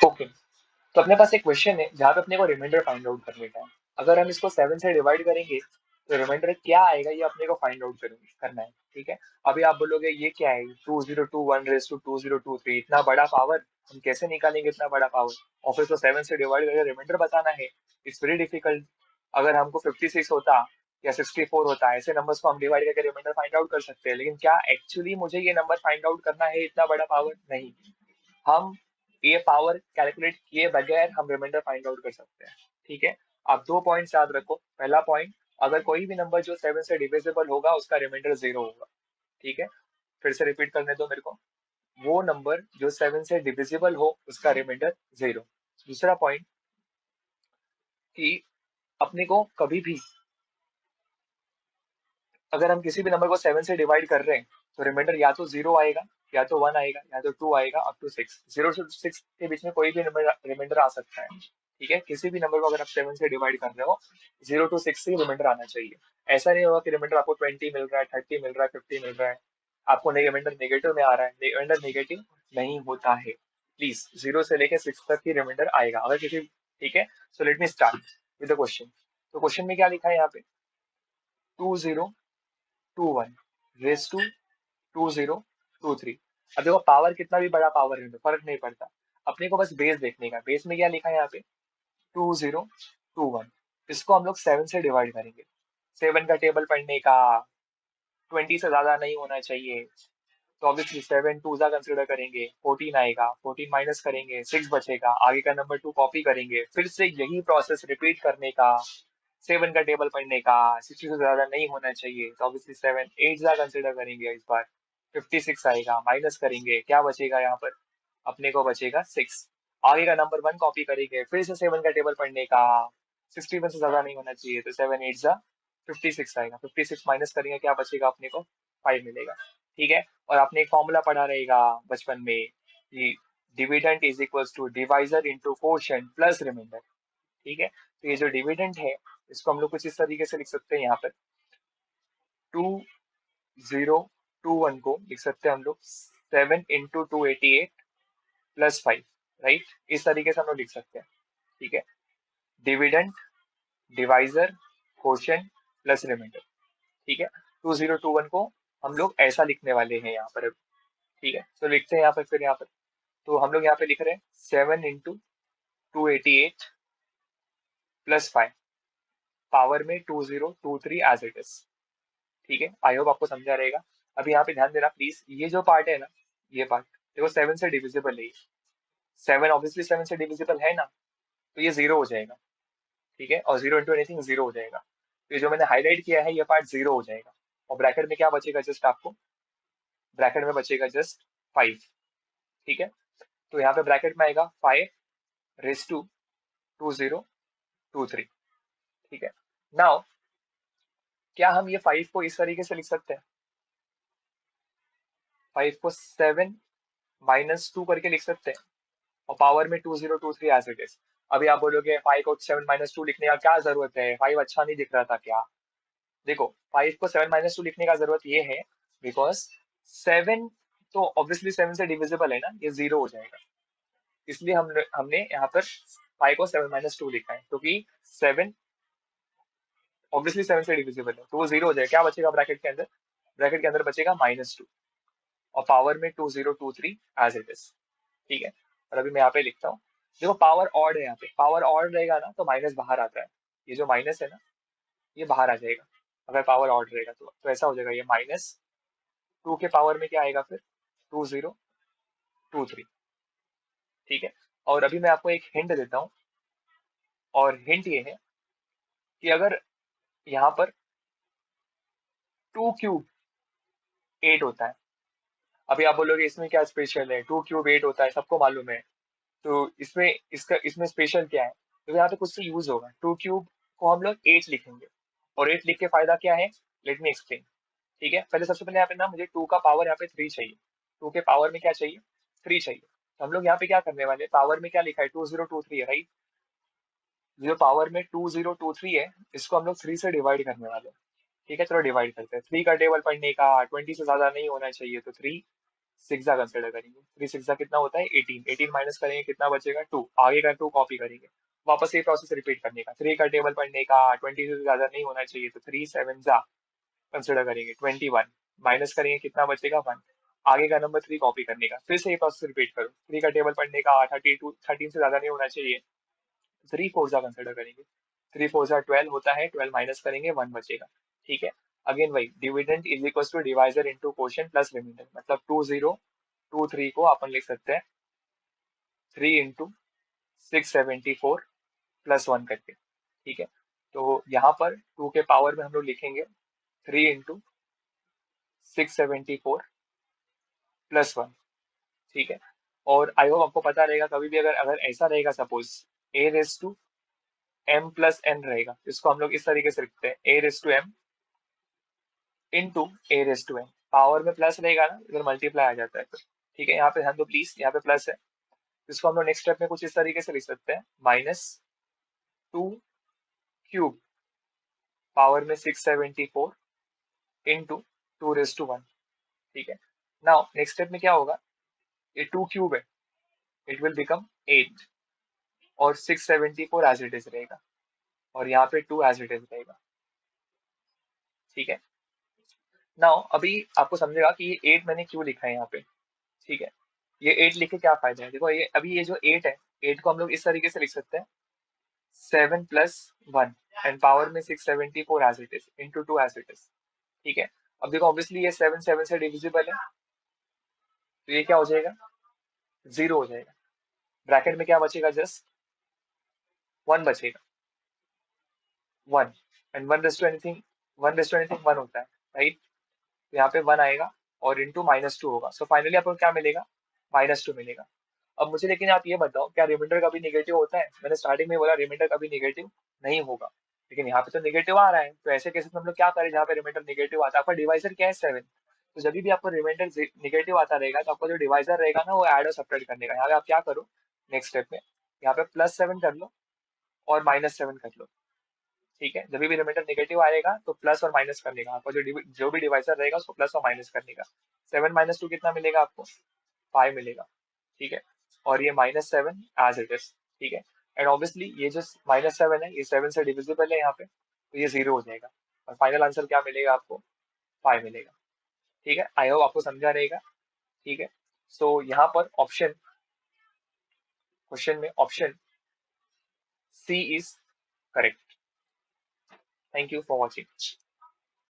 Okay, तो अपने पास एक क्वेश्चन है जहाँ पे अपने को रिमाइंडर फाइंड आउट करने का है। अगर हम इसको 7 से डिवाइड करेंगे तो रिमाइंडर क्या आएगा ये अपने को फाइंड आउट करना है। ठीक है, अभी आप बोलोगे ये क्या है, 2021 रेस टू 2023, इतना बड़ा पावर हम कैसे निकालेंगे, इतना बड़ा पावर। और फिर तो 7 से डिवाइड करके रिमाइंडर बताना है, इट्स वेरी डिफिकल्ट। अगर हमको 56 होता या 64 होता, ऐसे नंबर्स को हम डिवाइड करके रिमाइंडर फाइंड आउट कर सकते हैं, लेकिन क्या एक्चुअली मुझे ये नंबर फाइंड आउट करना है, इतना बड़ा पावर नहीं। हम ये पावर कैलकुलेट किए बगैर हम रिमाइंडर फाइंड आउट कर सकते हैं। ठीक है, आप दो पॉइंट्स याद रखो। पहला पॉइंट, अगर कोई भी नंबर जो 7 से डिविजिबल होगा उसका रिमाइंडर 0 होगा। ठीक है, फिर से रिपीट करने दो मेरे को। वो नंबर जो 7 से डिविजिबल हो उसका रिमाइंडर 0। दूसरा पॉइंट कि अपने को कभी भी अगर हम किसी भी नंबर को 7 से डिवाइड कर रहे हैं तो रिमाइंडर या तो 0 आएगा, या तो 1 आएगा, या तो 2 आएगा, अप टू 6। 0 से 6 के बीच में कोई भी नंबर रिमाइंडर आ सकता है। ठीक है, किसी भी नंबर को अगर आप 7 से डिवाइड कर रहे हो, 0 टू 6 से रिमाइंडर आना चाहिए। ऐसा नहीं होगा कि रिमाइंडर आपको 20 मिल रहा है, 30 मिल रहा है, 50 मिल रहा है, आपको रिमाइंडर नेगेटिव में आ रहा है। रिमाइंडर नेगेटिव नहीं होता है। प्लीज 0 से लेकर 6 तक ही रिमाइंडर आएगा अगर किसी। ठीक है, so let me start with the question. तो क्वेश्चन में क्या लिखा है यहाँ पे, 2021 रेस टू 2023। अब देखो पावर कितना भी बड़ा पावर है तो फर्क नहीं पड़ता, अपने को बस बेस देखने का। बेस में क्या लिखा है यहाँ पे, 2021। इसको हम लोग 7 से डिवाइड करेंगे। 7 का टेबल पढ़ने का, 20 से ज्यादा नहीं होना चाहिए, तो ऑब्वियसली 7 टू जा कंसिडर करेंगे, 14 आएगा, 14 माइनस करेंगे, 6 बचेगा, आगे का नंबर 2 कॉपी करेंगे, फिर से यही प्रोसेस रिपीट करने का। 7 का टेबल पढ़ने का, 60 से ज्यादा नहीं होना चाहिए, तो ऑब्वियसली 7 8 जा कंसिडर करेंगे। इस बार 56 आएगा, माइनस करेंगे, क्या बचेगा यहाँ पर, अपने को बचेगा 6। आगे का नंबर 1 कॉपी करेंगे, फिर से 7 का टेबल पढ़ने का, 61 से ज्यादा नहीं होना चाहिए, तो 7 8 जा 56 आएगा, 56 माइनस करेंगे, क्या बचेगा अपने को, 5 मिलेगा। ठीक है, और आपने एक फॉर्मूला पढ़ा रहेगा बचपन में कि dividend is equals to divisor into quotient plus remainder. ठीक है, तो ये जो डिविडेंड है इसको हम लोग कुछ इस तरीके से लिख सकते हैं। यहाँ पर 2021 को लिख सकते हैं हम लोग 7 into 288 प्लस 5। राइट, इस तरीके से हम लोग लिख सकते हैं। ठीक है, dividend, divisor, quotient plus remainder. ठीक है, 2021 को हम लोग ऐसा लिखने वाले हैं यहाँ पर। ठीक है, तो लिखते हैं यहाँ पर, फिर यहाँ पर तो हम लोग यहाँ पे लिख रहे हैं 7 into 288 प्लस 5, पावर में 2023 एज इट इज। ठीक है, आई होप आपको समझा रहेगा। अभी यहाँ पे ध्यान देना प्लीज, ये जो पार्ट है ना, ये पार्ट देखो 7 से डिविजिबल है। 7 ऑब्वियसली 7 से डिविजिबल है ना, तो ये 0 हो जाएगा। ठीक है, और 0 इंटू एनीथिंग 0 हो जाएगा, तो ये जो मैंने हाईलाइट किया है ये पार्ट 0 हो जाएगा। और ब्रैकेट में क्या बचेगा, जस्ट आपको ब्रैकेट में बचेगा जस्ट 5। ठीक है, तो यहाँ पे ब्रैकेट में आएगा 5 रेस टू 2023। ठीक है, नाउ क्या हम ये 5 को इस तरीके से लिख सकते हैं, 5 को 7 - 2 करके लिख सकते हैं, और पावर में 2023 एज इट इज। अभी आप बोलोगे 5 को 7 - 2 लिखने का क्या जरूरत है, 5 अच्छा नहीं दिख रहा था क्या। देखो 5 को 7 - 2 लिखने का जरूरत ये है बिकॉज 7 तो ऑब्वियसली 7 से डिविजिबल है ना, ये 0 हो जाएगा। इसलिए हमने यहाँ पर 5 को 7 - 2 लिखा है, क्योंकि 7 ऑब्वियसली 7 से डिविजिबल है, तो वो 0 हो जाएगा। क्या बचेगा ब्रैकेट के अंदर, ब्रैकेट के अंदर बचेगा -2, और पावर में 2023 एज इट इज। ठीक है, और अभी मैं यहाँ पे लिखता हूँ। देखो पावर ऑड है, यहाँ पे पावर ऑड रहेगा ना तो माइनस बाहर आता है, ये जो माइनस है ना ये बाहर आ जाएगा। अगर पावर ऑड रहेगा तो ऐसा हो जाएगा, ये -2 के पावर में क्या आएगा फिर, 2023। ठीक है, और अभी मैं आपको एक हिंट देता हूँ, और हिंट ये है कि अगर यहाँ पर 2³ 8 होता है। अभी आप बोलोगे इसमें क्या स्पेशल है, 2³ 8 होता है, सबको मालूम है, तो इसमें स्पेशल क्या है। तो यहाँ पे कुछ तो यूज होगा, 2³ को हम लोग 8 लिखेंगे, और 8 लिख के फायदा क्या है, लेट मी एक्सप्लेन। ठीक है, पहले सबसे पहले यहाँ पे ना मुझे 2 का पावर यहाँ पे 3 चाहिए। 2 के पावर में क्या चाहिए, 3 चाहिए। तो हम लोग यहाँ पे क्या करने वाले, पावर में क्या लिखा है, 2023 है राइट। जो पावर में 2023 है इसको हम लोग 3 से डिवाइड करने वाले हैं। ठीक है, चलो डिवाइड करते हैं। 3 का टेबल पढ़ने का, 20 से ज्यादा नहीं होना चाहिए, तो 3 6 कंसिडर करेंगे, 3 6 कितना होता है 18, 18 माइनस करेंगे कितना बचेगा 2, आगे का 2 कॉपी करेंगे, वापस ये प्रोसेस रिपीट करने का, 3 का टेबल पढ़ने का, 20 से ज्यादा नहीं होना चाहिए, तो 3 7 जा कंसिडर करेंगे 21, माइनस करेंगे कितना बचेगा 1, आगे का नंबर 3 कॉपी करने का, फिर से ये प्रोसेस रिपीट करो, 3 का टेबल पढ़ने का, 32 13 से ज्यादा नहीं होना चाहिए, 3 4 जा कंसिडर करेंगे, 3 4 जा 12 होता है, 12 माइनस करेंगे 1 बचेगा, ठीक है। अगेन वही dividend is equal to divisor into quotient plus remainder, मतलब 2023 को अपन लिख सकते हैं 3 इंटू 674 प्लस 1 करके, ठीक है। तो यहाँ पर 2 के पावर में हम लोग लिखेंगे 3 इंटू 674 प्लस 1, ठीक है। और आई होप आपको पता रहेगा, कभी भी अगर अगर ऐसा रहेगा suppose a raise to m plus n रहेगा, इसको हम लोग इस तरीके से लिखते हैं a raise to m into a raise to n, power में प्लस रहेगा ना, इधर मल्टीप्लाई आ जाता है फिर, ठीक है। यहाँ पे ध्यान दो प्लीज, यहाँ पे प्लस है, इसको हम लोग नेक्स्ट स्टेप में कुछ इस तरीके से लिख सकते हैं -2 क्यूब पावर में 674 इंटू 2 रेस टू 1, ठीक है। नाउ नेक्स्ट स्टेप में क्या होगा, ये 2 क्यूब है, इट विल बिकम 8 और 674 एज इट इज रहेगा, और यहाँ पे 2 एज इट इज रहेगा, ठीक है। नाउ अभी आपको समझेगा कि ये 8 मैंने क्यों लिखा है यहाँ पे, ठीक है। ये 8 लिखे क्या फायदा है, देखो ये अभी ये जो 8 है, 8 को हम लोग इस तरीके से लिख सकते हैं 7 प्लस 1 एंड पावर में 674 as it is into 2 as it is, ठीक है। अब देखो ऑब्वियसली ये 7 7 से डिविजिबल है, तो ये क्या हो जाएगा 0 हो जाएगा, ब्रैकेट में क्या बचेगा जस्ट 1 बचेगा, 1 एंड 1 1 होता है, राइट। तो यहाँ पे 1 आएगा और इंटू -2 होगा, सो फाइनली आपको क्या मिलेगा -2 मिलेगा। अब मुझे लेकिन आप ये बताओ, क्या रिमाइंडर कभी नेगेटिव होता है, मैंने स्टार्टिंग में बोला रिमाइंडर कभी नेगेटिव नहीं होगा, लेकिन यहाँ पे तो नेगेटिव आ रहा है, तो ऐसे केसेस में हम लोग क्या करें जहाँ पे रिमाइंडर नेगेटिव आता है, आपका डिवाइजर क्या है 7, तो जब भी आपको रिमाइंडर नेगेटिव आता रहेगा तो आपका जो डिवाइजर रहेगा ना वो ऐड और सब्ट्रैक्ट करने का, यहाँ पे आप क्या करो नेक्स्ट स्टेप में, यहाँ पे +7 कर लो और -7 कर लो, ठीक है। जब भी रिमाइंडर नेगेटिव आएगा तो प्लस और माइनस करने का, आपका जो भी डिवाइजर रहेगा उसको प्लस और माइनस करने का, 7 -2 कितना मिलेगा आपको 5 मिलेगा, ठीक है। और ये -7 एज इट इज, ठीक है। एंड ऑब्वियसली ये जो -7 है ये 7 से डिविजिबल है यहाँ पे, तो ये 0 हो जाएगा, और फाइनल आंसर क्या मिलेगा आपको 5 मिलेगा, ठीक है। आई होप आपको समझा रहेगा, ठीक है। सो यहाँ पर ऑप्शन क्वेश्चन में option C is correct. Thank you for watching.